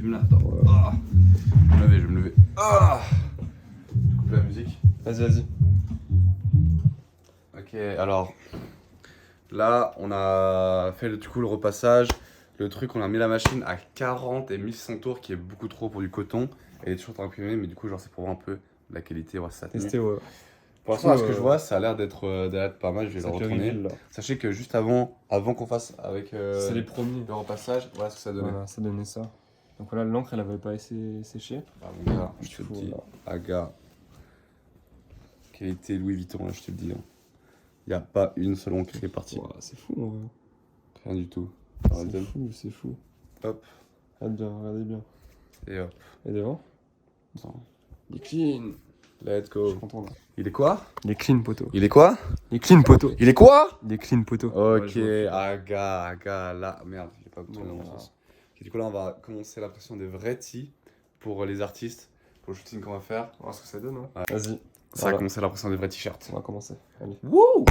me mettre là-dedans. Ah. Je vais me lever. Ah. Je coupe la musique. Vas-y. Ok, alors là on a fait du coup le repassage. Le truc, on a mis la machine à 40 et 1600 tours, qui est beaucoup trop pour du coton. Elle est toujours imprimée, mais du coup, genre c'est pour voir un peu la qualité, voir si ça tenait. Tester, ouais. Pour l'instant, à ce que je vois, ça a l'air d'être pas mal. Je vais le retourner. Là. Sachez que juste avant qu'on fasse avec c'est les premiers. le repassage, voilà ce que ça donnait. Voilà, ça donnait ça. Donc voilà, l'encre elle avait pas assez séché. Ah, mon gars, je te le dis, aga. Qualité Louis Vuitton, là, je te le dis. Il n'y a pas une seule encre qui est partie. Wow, c'est fou en vrai. Rien du tout. C'est fou. Hop. Regardez bien. Et hop. Et devant Non. Il est clean. Let's Je go. suis content là. Il est quoi? Il est clean poteau. Il est quoi? Il est clean poteau. Il est quoi? Il est clean poteau. Ok, Ouais, aga, là, merde, j'ai pas tourné dans mon Voilà. sens. Ok, du coup là on va commencer la pression des vrais tees pour les artistes, pour le shooting qu'on va faire. On va voir ce que ça donne. Ouais. Vas-y. Ça va commencer la pression des vrais t-shirts. On va commencer. Allez. Wouh!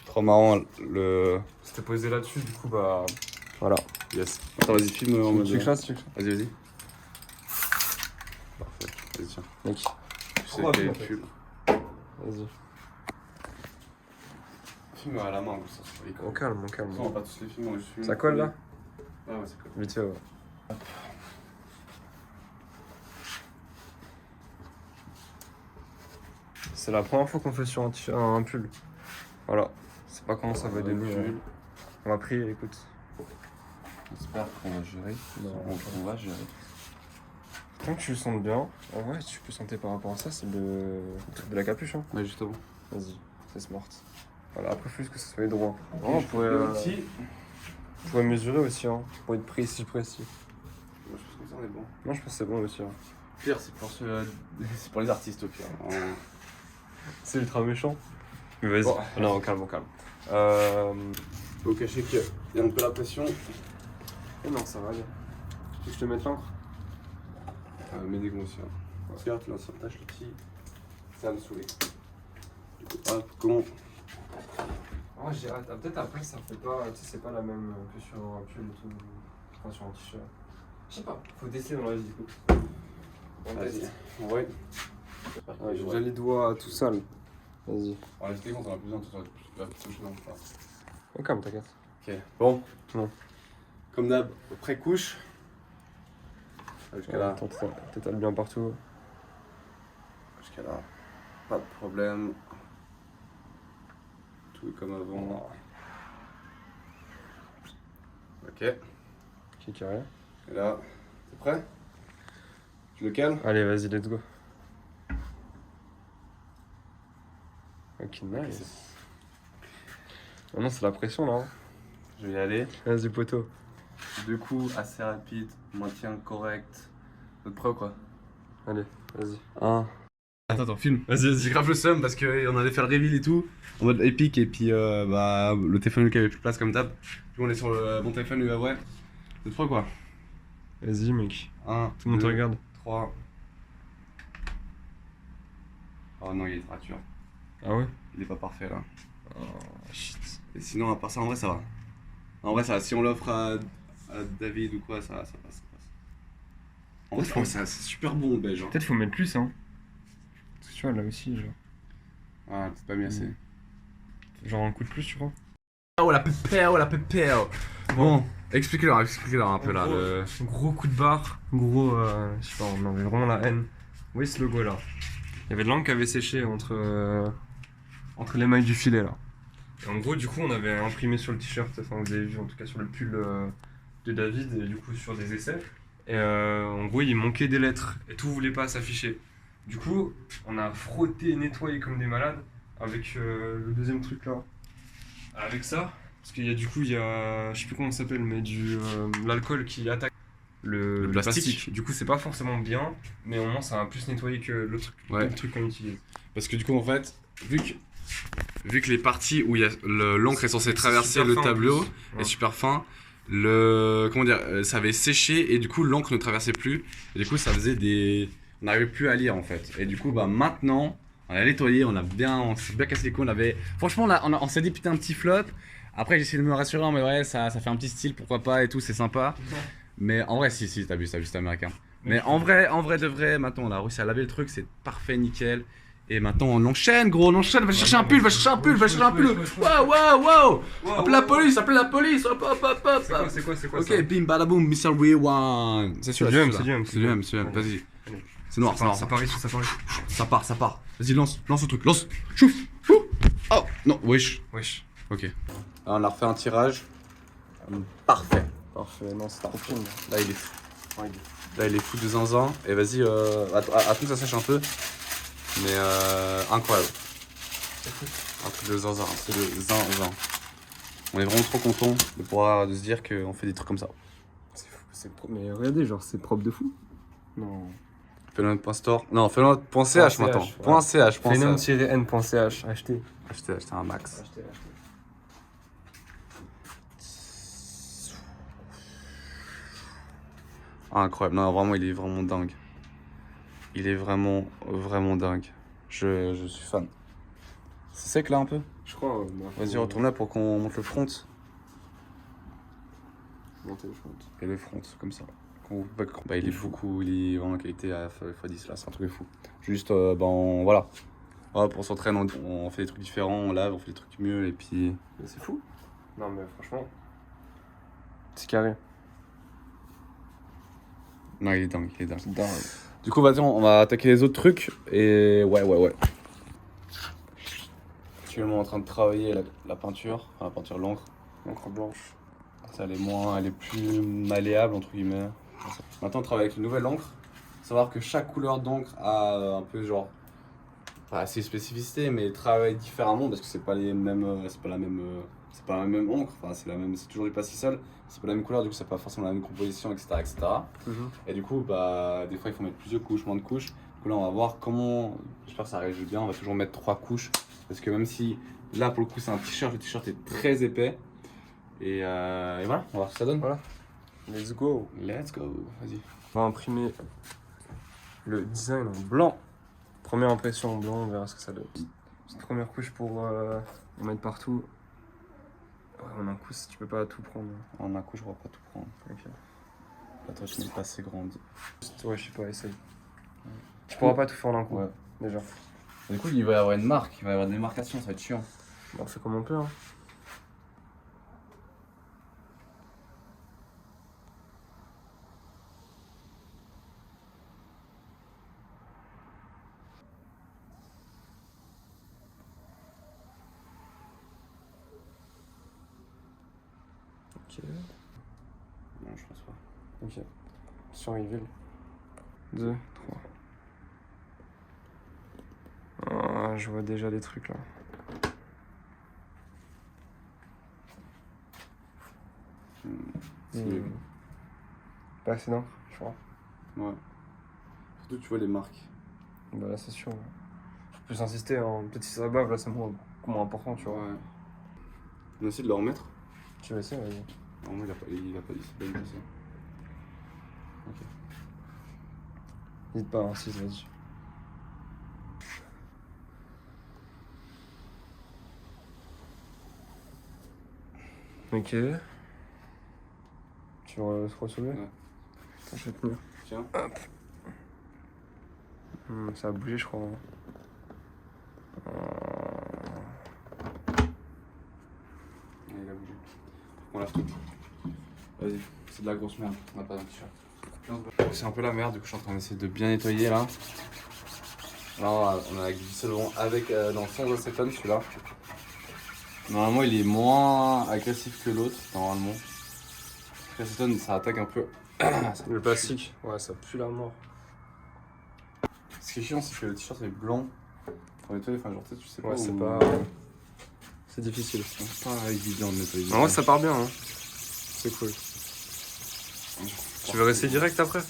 Trop marrant le... C'était posé là-dessus, du coup, bah. Voilà. Yes. Attends, vas-y, filme en mode... Tu vas. Vas-y. Parfait, vas-y, tiens. Mec. Tu sais Trop quel rapide, en fait. pub. Vas-y. Filme à la main, comme ça, sur les Au calme, au calme. on va pas tous les filmer, on les filme. Ça colle là? Ouais, ça colle. Vite fait, ouais. C'est la première fois qu'on fait sur un pull. Voilà. C'est pas comment ça va débuter. On m'a pris, écoute. J'espère qu'on va gérer. Non, On va gérer. Tant que tu le sens bien, en vrai, si tu peux sentir par rapport à ça, c'est le truc de la capuche. Hein. Ouais, justement. Vas-y, c'est smart. Voilà, après, il faut juste que ça soit droit. Ok, on pourrait mesurer aussi, hein, pour être précis. Moi, je pense que ça, on est bon. Moi, je pense que c'est bon aussi. Hein. Pire, c'est pour les artistes au pire. C'est ultra méchant. Mais vas-y. Bon. Non, au calme. Faut cacher qu'il y a un peu la pression. Et non, ça va bien. Tu veux que je te mette l'encre? Mais des conscients. Regarde, là, ça tâche le petit. Ça va me saouler. Du coup, hop, comment? Ouais, j'ai hâte. Peut-être après, ça fait pas. Tu sais, c'est pas la même que sur un pull et tout. Enfin, sur un t-shirt. Je sais pas. Faut tester dans la vie, du coup. On Vas-y. teste. Ouais. Ouais, j'ai déjà les doigts tout sales. Vas-y. On va rester quand on a besoin de tout ça. Tu vas toucher dans le pas. Au calme, t'inquiète. Ok. Bon. Non. Comme d'hab, pré-couche. Jusqu'à là. T'étales bien partout. Jusqu'à là. Pas de problème. Tout est comme avant. Ok. Et Ok, carré. là, t'es prêt? Tu le cales? Allez, vas-y, let's go. Ok, nice. Ok, Maintenant, c'est la pression là. Hein. je vais y aller. Vas-y, poteau. Deux coups assez rapides, maintien correct. Vous êtes prêts ou quoi? Allez, vas-y. Attends, filme. Vas-y. J'ai grave le seum parce qu'on allait faire le reveal et tout, en mode épique, et puis bah, le téléphone qui avait plus de place comme d'hab. Puis on est sur mon téléphone, lui, ouais. Vous êtes prêts ou quoi? Vas-y, mec. 1, Tout le monde te regarde. 3. Oh non, il est rature. Ah ouais? Il est pas parfait là. Oh, shit. Et sinon, à part ça, en vrai, ça va. En vrai, ça va. Si on l'offre à David ou quoi, ça passe. En vrai, c'est super bon, le beige. Hein. Peut-être faut mettre plus, hein. Parce que tu vois, là aussi, genre. Ah, c'est pas mis assez. Genre un coup de plus, tu vois. Oh la pépère. Bon, expliquez-leur un peu là. Gros coup de barre. Gros, je sais pas, on avait vraiment la haine. Vous voyez ce logo là? Il y avait de l'encre qui avait séché entre les mailles du filet là. Et en gros, du coup, on avait imprimé sur le t-shirt, enfin, vous avez vu en tout cas sur le pull de David, et du coup sur des essais. Et en gros, il manquait des lettres et tout voulait pas s'afficher. Du coup, on a frotté, nettoyé comme des malades avec le deuxième truc là. Avec ça, parce qu'il y a du coup, il y a, je sais plus comment ça s'appelle, mais l'alcool qui attaque le plastique. Du coup, c'est pas forcément bien, mais au moins ça va plus nettoyer que le truc qu'on utilise. Parce que du coup, en fait, vu que les parties où l'encre est censée traverser le tableau est super fin, ça avait séché et du coup l'encre ne traversait plus. Et du coup, ça faisait on n'arrivait plus à lire en fait. Et du coup, bah maintenant, on a nettoyé, on s'est bien cassé les couilles. Franchement, on s'est dit putain, un petit flop. Après, j'ai essayé de me rassurer, mais ouais, ça fait un petit style, pourquoi pas et tout, c'est sympa. Mais en vrai, si, t'as vu, c'est américain. Mais en vrai de vrai, maintenant on a réussi à laver le truc, c'est parfait, nickel. Et maintenant on enchaîne, gros, on enchaîne, va chercher un pull, va chercher un pull, va chercher un pull. Waouh. Appelez la police, hop. C'est quoi Ok, bim, badaboum, Mr. Rewind. C'est celui-là, c'est du M, vas-y. C'est noir, ça part ici. Ça part. Vas-y, lance le truc, lance. Chouf. Oh, non, wesh. Ok. Là, on a refait un tirage. Parfait. Non, c'est trop clean. Là, il est fou. Là, il est fou de zinzin. Et vas-y, attends que ça sèche un peu. Mais incroyable. Un truc de zinzin, c'est de zinzin. On est vraiment trop content de se dire qu'on fait des trucs comme ça. C'est fou, mais regardez, genre c'est propre de fou. Non. Phenom.store. Non, Phenom.ch maintenant. Ouais. .ch. Phenom-n.ch. Acheter un max. Ah, incroyable. Non, vraiment, il est vraiment dingue. Il est vraiment dingue. Je suis fan. C'est sec là un peu? Je crois. Vas-y, retourne là pour qu'on monte le front. Monter le front. Et le front, comme ça. Bah, il est beaucoup, il est vraiment qualité à x10 là, c'est un truc de fou. Juste, voilà. On s'entraîne, on fait des trucs différents, on lave, on fait des trucs mieux et puis. Mais c'est fou. Non, mais franchement. C'est carré. Non, il est dingue. C'est dingue. Du coup, vas-y, on va attaquer les autres trucs et ouais. Actuellement en train de travailler la peinture, enfin la peinture l'encre blanche. Ça, elle est plus malléable entre guillemets. Maintenant on travaille avec une nouvelle encre. Faut savoir que chaque couleur d'encre a un peu genre pas ses spécificités mais travaille différemment parce que c'est pas la même encre. Enfin c'est toujours du plastisol, c'est pas la même couleur, du coup c'est pas forcément la même composition, etc. Et du coup des fois il faut mettre plus de couches, moins de couches. Du coup là on va voir comment, j'espère que ça réagit bien, on va toujours mettre 3 couches. Parce que même si là pour le coup c'est un t-shirt, le t-shirt est très épais. Et voilà, on va voir ce que ça donne. Voilà. Let's go. Vas-y. On va imprimer le design en blanc. Première impression en blanc, on verra ce que ça donne. Petite première couche pour en mettre partout. Ouais, en un coup, tu peux pas tout prendre. En un coup, je ne pourrais pas tout prendre. Ok. La touche n'est pas assez grande. Ouais, je sais pas, essaye. Tu pourras pas tout faire en un coup. Ouais. Déjà. Du coup, il va y avoir une marque, il va y avoir des marcations, ça va être chiant. On fait comme on peut, hein. Ok. Non, je pense pas. Ok. Sur reveal. 2, 3. Ah, je vois déjà des trucs là. Pas assez d'encre, je crois. Ouais. Surtout, tu vois les marques. Bah là, c'est sûr. Faut plus insister, hein. Peut-être si ça bave, là, c'est moins important, tu vois. Ouais. On essaie de le remettre. Tu vas essayer, vas-y. Non, il a pas dit, c'est pas une question. Ok. N'hésite pas, insiste, vas-y. Ok. Tu veux se ressoulever? Ouais. Attends, je vais tenir. Tiens. Hop. Ça a bougé, je crois. Il a bougé. On lave tout. Vas-y, c'est de la grosse merde. On n'a pas d'un t-shirt. C'est un peu la merde, du coup je suis en train d'essayer de bien nettoyer là. Là on a glissé le vent avec dans sans acétone celui-là. Normalement il est moins agressif que l'autre, normalement. L'acétone ça attaque un peu. Le plastique, ouais, ça pue la mort. Ce qui est chiant c'est que le t-shirt est blanc. Pour nettoyer, enfin genre tu sais pas. Ouais, c'est où... pas. C'est difficile. C'est pas évident de nettoyer. En vrai ça part bien, hein. C'est cool. Tu veux rester direct après? Ouais.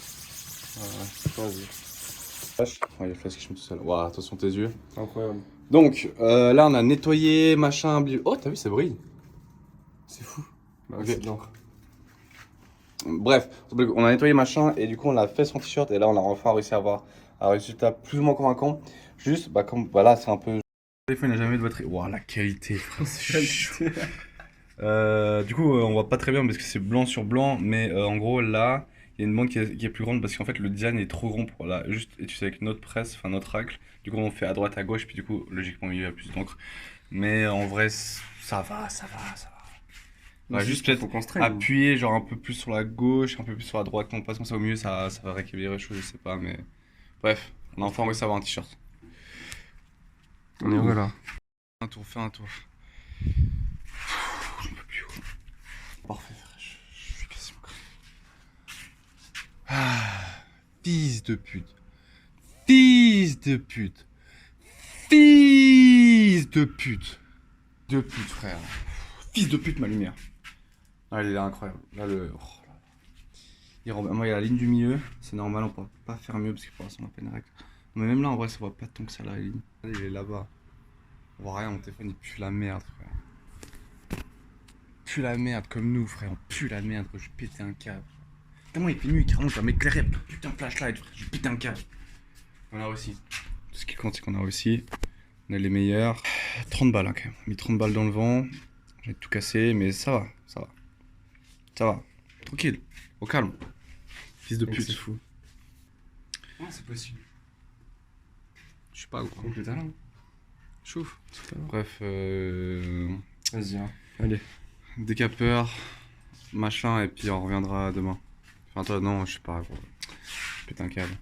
Vas-y. Ouais, il y a Flash qui chante tout seul. Waouh, attention tes yeux. Incroyable. Donc là on a nettoyé, machin, oh t'as vu ça brille. C'est fou. Bah, ok. c'est de l'encre. Bref, on a nettoyé machin et du coup on a fait son t-shirt et là on a enfin réussi à avoir un résultat plus ou moins convaincant. Juste, bah comme voilà, c'est un peu... Le téléphone n'a jamais eu de batterie. Waouh, la qualité, frère, c'est chaud. Du coup, on voit pas très bien parce que c'est blanc sur blanc, mais en gros, là, il y a une bande qui est plus grande parce qu'en fait, le design est trop grand pour là, juste utiliser avec notre presse, enfin notre racle. Du coup, on fait à droite, à gauche, puis du coup, logiquement, il y a plus d'encre. Mais en vrai, ça va, ça va, ça va. Ouais, juste peut-être faut qu'on se traîne. appuyer genre un peu plus sur la gauche, un peu plus sur la droite, quand on passe comme ça au milieu, ça va rééquilibrer les choses, je sais pas, mais bref, on a enfin réussi à avoir un t-shirt. On est heureux là. Fais un tour. J'en peux plus. Parfait, frère, je suis quasiment crevé. Ah, fils de pute. Fils de pute. Fils de pute. De pute, frère. Fils de pute, ma lumière. Ah, il est incroyable. Là, moi, il y a la ligne du milieu. C'est normal, on peut pas faire mieux parce que pour l'instant, on a pas une règle. Mais même là, en vrai, ça voit pas tant que ça, la ligne. Il est là-bas. On voit rien, mon téléphone, il pue la merde, frère. Pue la merde comme nous, frère. On pue la merde, je vais péter un câble. Tellement il fait nuit, carrément, je dois m'éclairer. Putain, flashlight, frère. Je vais péter un câble. On a réussi. Tout ce qui compte, c'est qu'on a réussi. On est les meilleurs. 30 balles, hein, quand même. On a mis 30 balles dans le vent. J'ai tout cassé, mais ça va, ça va. Ça va. Tranquille. Au calme. Fils de pute. C'est fou. Ah, c'est possible. Je sais pas, quoi. Donc le talent. Chauffe. Talent. Bref, Vas-y, hein. Allez. décapeur, machin, et puis on reviendra demain. Enfin, toi, non, je sais pas, quoi. Putain, câble.